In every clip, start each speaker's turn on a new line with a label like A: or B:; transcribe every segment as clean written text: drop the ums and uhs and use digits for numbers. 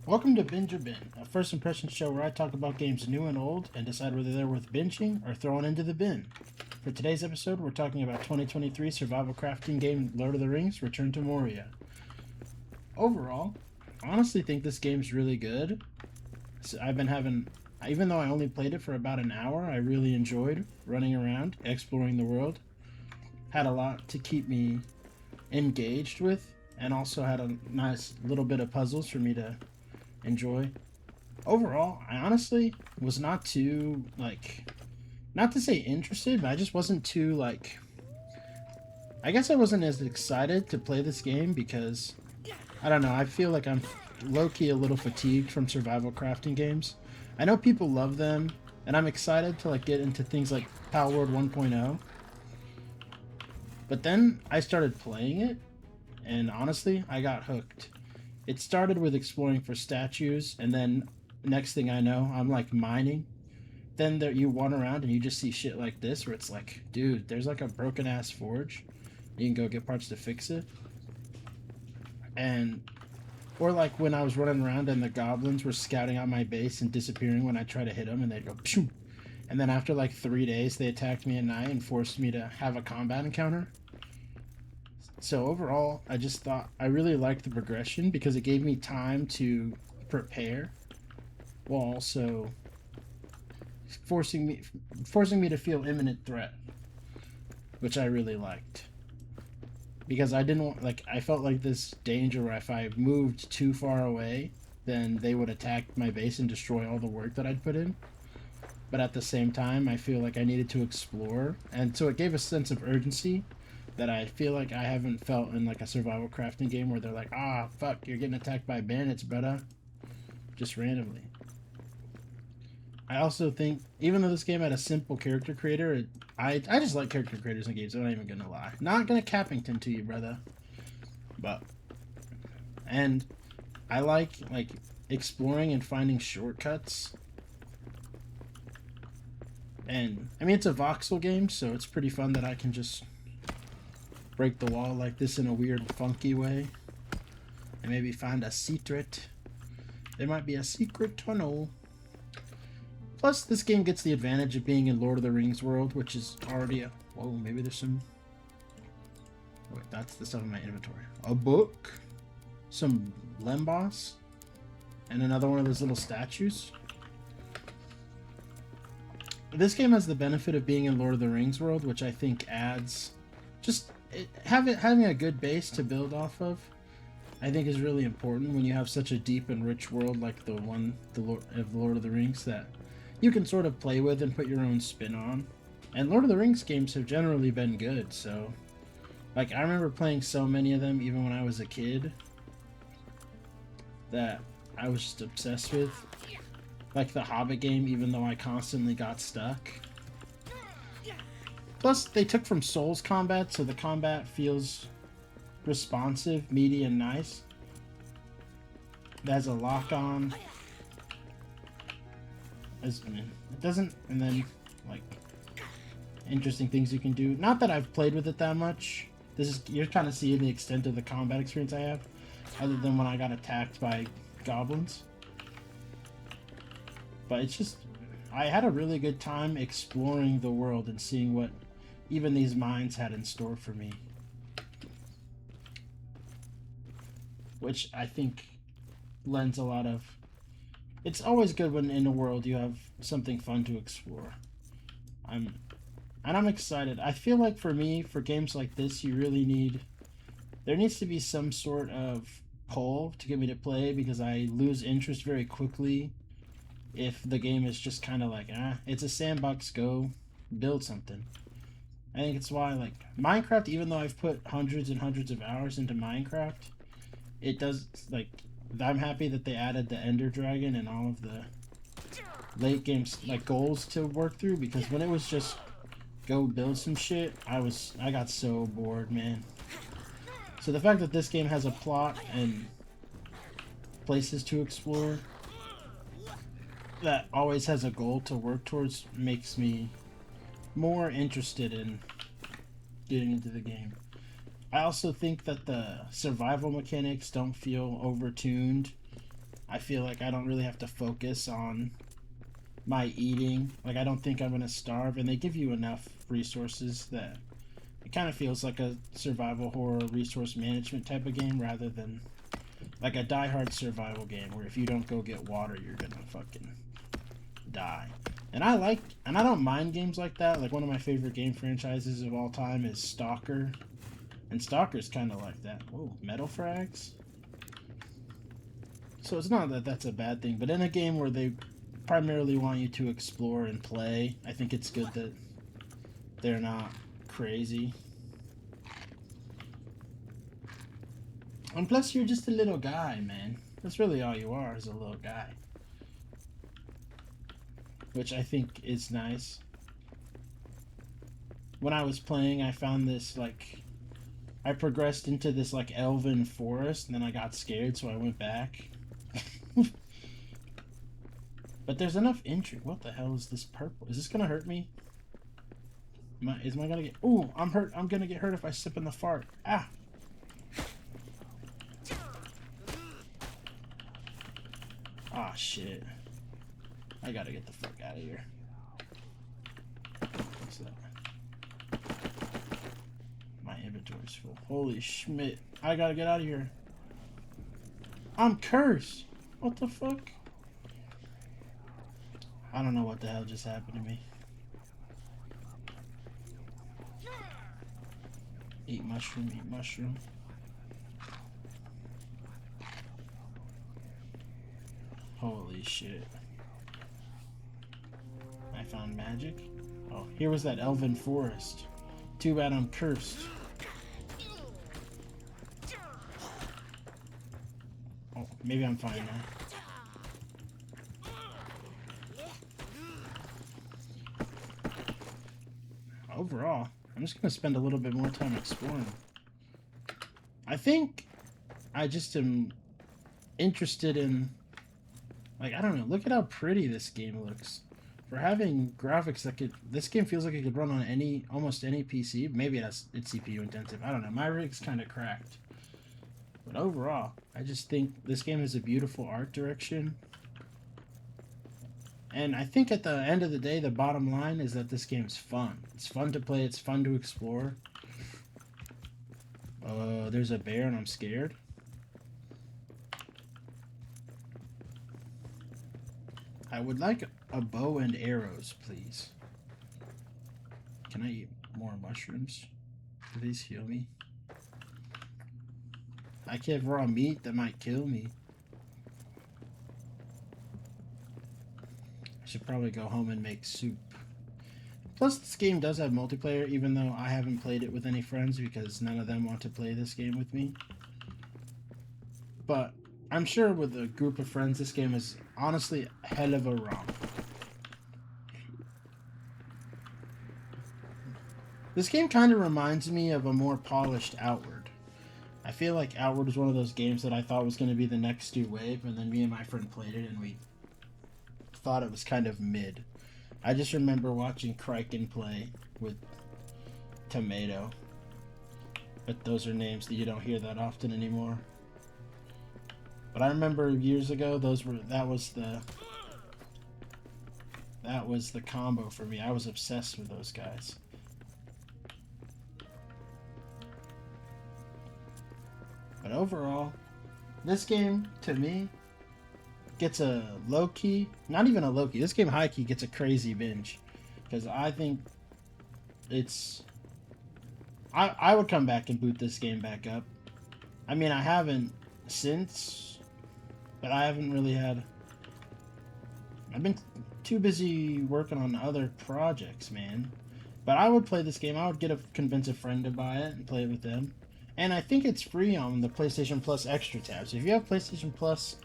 A: Welcome to Binge or Bin, a first impression show where I talk about games new and old and decide whether they're worth binging or throwing into the bin. For today's episode, we're talking about 2023 survival crafting game Lord of the Rings: Return to Moria. Overall, I honestly think this game's really good. So even though I only played it for about an hour, I really enjoyed running around, exploring the world. Had a lot to keep me engaged with, and also had a nice little bit of puzzles for me to enjoy. Overall, I honestly was not too, not to say interested, but I just wasn't too, I guess I wasn't as excited to play this game because, I don't know, I feel like I'm low-key a little fatigued from survival crafting games. I know people love them, and I'm excited to, get into things like Palworld 1.0. But then I started playing it, and honestly, I got hooked. It started with exploring for statues, and then next thing I know, I'm mining. Then you wander around and you just see shit like this, where it's like, dude, there's a broken ass forge. You can go get parts to fix it. And or when I was running around and the goblins were scouting out my base and disappearing when I try to hit them, and they'd go pshoo. And then after 3 days, they attacked me at night and forced me to have a combat encounter. So overall, I just thought I really liked the progression because it gave me time to prepare, while also forcing me to feel imminent threat, which I really liked. Because I didn't want, I felt like this danger where if I moved too far away, then they would attack my base and destroy all the work that I'd put in. But at the same time, I feel like I needed to explore, and so it gave a sense of urgency that I feel like I haven't felt in a survival crafting game where they're like, ah, fuck, you're getting attacked by bandits, brother. Just randomly. I also think, even though this game had a simple character creator, I just like character creators in games, I'm not even gonna lie. Not gonna Cappington to you, brother. But, and I like exploring and finding shortcuts. And, I mean, it's a voxel game, so it's pretty fun that I can just break the wall like this in a weird, funky way. And maybe find a secret. There might be a secret tunnel. Plus, this game gets the advantage of being in Lord of the Rings world, which is already a... Whoa, maybe there's some... Oh, wait, that's the stuff in my inventory. A book. Some Lembos. And another one of those little statues. This game has the benefit of being in Lord of the Rings world, which I think adds... Just having a good base to build off of, I think is really important when you have such a deep and rich world like the Lord of the Rings that you can sort of play with and put your own spin on. And Lord of the Rings games have generally been good, so I remember playing so many of them even when I was a kid that I was just obsessed with. Like the Hobbit game, even though I constantly got stuck. Plus, they took from Souls combat, so the combat feels responsive, meaty, and nice. It has a lock-on. It doesn't, and then, interesting things you can do. Not that I've played with it that much. You're kind of seeing the extent of the combat experience I have, other than when I got attacked by goblins. But it's just, I had a really good time exploring the world and seeing what even these mines had in store for me. Which I think lends a lot of... It's always good when in a world you have something fun to explore. I'm excited. I feel like for me, for games like this, there needs to be some sort of pull to get me to play, because I lose interest very quickly if the game is just kind of it's a sandbox, go build something. I think it's why, Minecraft, even though I've put hundreds and hundreds of hours into Minecraft, it does, I'm happy that they added the Ender Dragon and all of the late games, goals to work through, because when it was just go build some shit, I got so bored, man. So the fact that this game has a plot and places to explore that always has a goal to work towards makes me more interested in getting into the game. I also think that the survival mechanics don't feel overtuned I feel like I don't really have to focus on my eating. Like, I don't think I'm gonna starve, and they give you enough resources that it kind of feels like a survival horror resource management type of game rather than like a die-hard survival game where if you don't go get water, you're gonna fucking die. And I don't mind games like that. Like, one of my favorite game franchises of all time is Stalker. And Stalker's kind of like that. Whoa, metal frags? So it's not that that's a bad thing, but in a game where they primarily want you to explore and play, I think it's good that they're not crazy. And plus, you're just a little guy, man. That's really all you are, is a little guy. Which I think is nice. When I was playing, I found this, like, I progressed into this, like, elven forest, and then I got scared, so I went back. But there's enough intrigue. What the hell is this purple? Is this gonna hurt me? Am I gonna get... Ooh, I'm hurt. I'm gonna get hurt if I sip in the fart. Ah! Ah, shit. I gotta get the fuck out of here. What's that? My inventory's full. Holy schmidt. I gotta get out of here. I'm cursed. What the fuck? I don't know what the hell just happened to me. Eat mushroom, eat mushroom. Holy shit. I found magic. Oh, here was that elven forest. Too bad I'm cursed. Oh, maybe I'm fine now. Overall, I'm just gonna spend a little bit more time exploring. I think I just am interested in, like, I don't know, look at how pretty this game looks. For having graphics that could, this game feels like it could run on almost any PC. Maybe it's CPU intensive. I don't know. My rig's kind of cracked. But overall, I just think this game has a beautiful art direction. And I think at the end of the day, the bottom line is that this game's fun. It's fun to play. It's fun to explore. There's a bear and I'm scared. I would like a bow and arrows, please. Can I eat more mushrooms? Do these heal me? I can't have raw meat that might kill me. I should probably go home and make soup. Plus, this game does have multiplayer, even though I haven't played it with any friends because none of them want to play this game with me. But I'm sure with a group of friends, this game is honestly a hell of a romp. This game kind of reminds me of a more polished Outward. I feel like Outward was one of those games that I thought was going to be the next new wave, and then me and my friend played it, and we thought it was kind of mid. I just remember watching Kraken play with Tomato. But those are names that you don't hear that often anymore. But I remember years ago, that was the combo for me. I was obsessed with those guys. But overall, this game, to me, gets a low-key, not even a low-key, this game high-key gets a crazy binge. Because I think it's... I would come back and boot this game back up. I mean, I haven't since, but I haven't really had... I've been too busy working on other projects, man. But I would play this game. I would convince a friend to buy it and play it with them. And I think it's free on the PlayStation Plus Extra tab. So if you have PlayStation Plus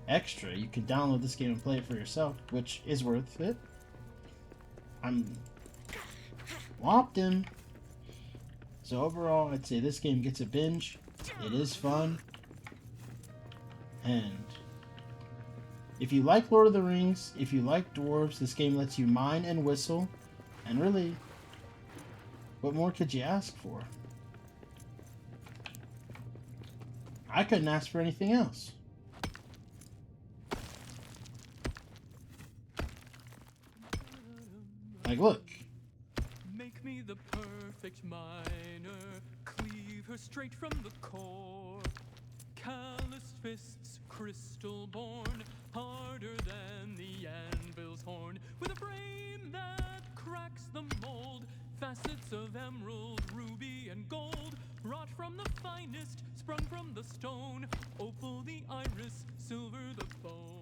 A: Extra, you can download this game and play it for yourself, which is worth it. I'm whopped him. So overall, I'd say this game gets a binge. It is fun. And if you like Lord of the Rings, if you like dwarves, this game lets you mine and whistle. And really, what more could you ask for? I couldn't ask for anything else. Like, look.
B: Make me the perfect miner, cleave her straight from the core. Calloused fists, crystal born, harder than the anvil's horn. With a frame that cracks the mold, facets of emerald, ruby, and gold, wrought from the finest, sprung from the stone. Opal the iris, silver the bone.